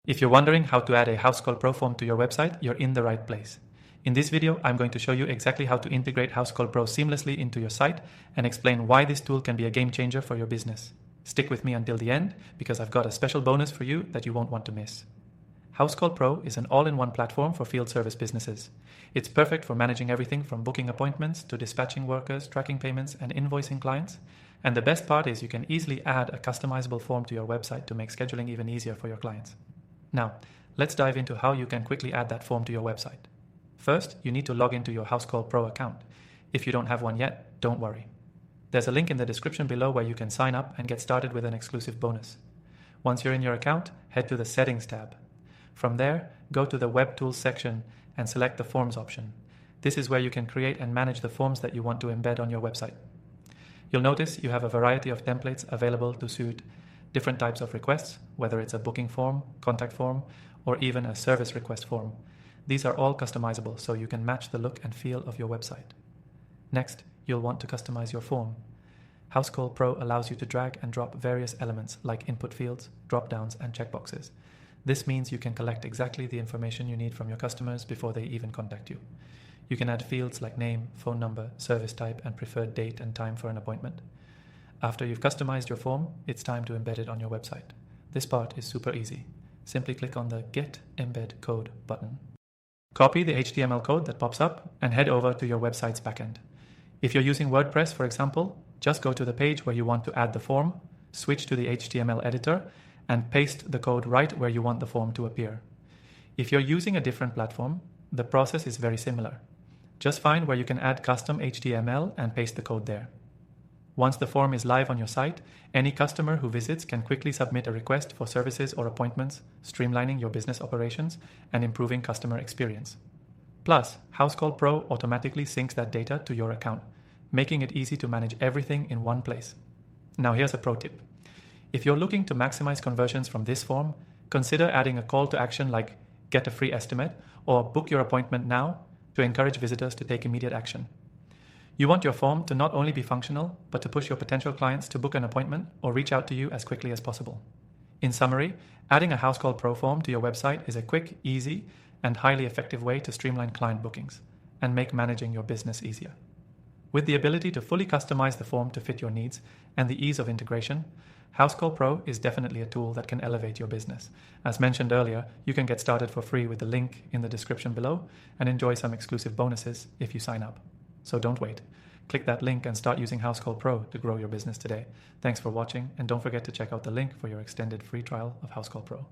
If you're wondering how to add a Housecall Pro form to your website, you're in the right place. In this video, I'm going to show you exactly how to integrate Housecall Pro seamlessly into your site and explain why this tool can be a game changer for your business. Stick with me until the end because I've got a special bonus for you that you won't want to miss. Housecall Pro is an all-in-one platform for field service businesses. It's perfect for managing everything from booking appointments to dispatching workers, tracking payments, and invoicing clients. And the best part is you can easily add a customizable form to your website to make scheduling even easier for your clients. Now, let's dive into how you can quickly add that form to your website. First, you need to log into your Housecall Pro account. If you don't have one yet, don't worry. There's a link in the description below where you can sign up and get started with an exclusive bonus. Once you're in your account, head to the Settings tab. From there, go to the Web Tools section and select the Forms option. This is where you can create and manage the forms that you want to embed on your website. You'll notice you have a variety of templates available to suit different types of requests, whether it's a booking form, contact form, or even a service request form. These are all customizable, so you can match the look and feel of your website. Next, you'll want to customize your form. Housecall Pro allows you to drag and drop various elements like input fields, drop-downs, and checkboxes. This means you can collect exactly the information you need from your customers before they even contact you. You can add fields like name, phone number, service type, and preferred date and time for an appointment. After you've customized your form, it's time to embed it on your website. This part is super easy. Simply click on the Get Embed Code button. Copy the HTML code that pops up and head over to your website's backend. If you're using WordPress, for example, just go to the page where you want to add the form, switch to the HTML editor, and paste the code right where you want the form to appear. If you're using a different platform, the process is very similar. Just find where you can add custom HTML and paste the code there. Once the form is live on your site, any customer who visits can quickly submit a request for services or appointments, streamlining your business operations and improving customer experience. Plus, Housecall Pro automatically syncs that data to your account, making it easy to manage everything in one place. Now here's a pro tip. If you're looking to maximize conversions from this form, consider adding a call to action like get a free estimate or book your appointment now to encourage visitors to take immediate action. You want your form to not only be functional, but to push your potential clients to book an appointment or reach out to you as quickly as possible. In summary, adding a Housecall Pro form to your website is a quick, easy, and highly effective way to streamline client bookings and make managing your business easier. With the ability to fully customize the form to fit your needs and the ease of integration, Housecall Pro is definitely a tool that can elevate your business. As mentioned earlier, you can get started for free with the link in the description below and enjoy some exclusive bonuses if you sign up. So don't wait. Click that link and start using Housecall Pro to grow your business today. Thanks for watching, and don't forget to check out the link for your extended free trial of Housecall Pro.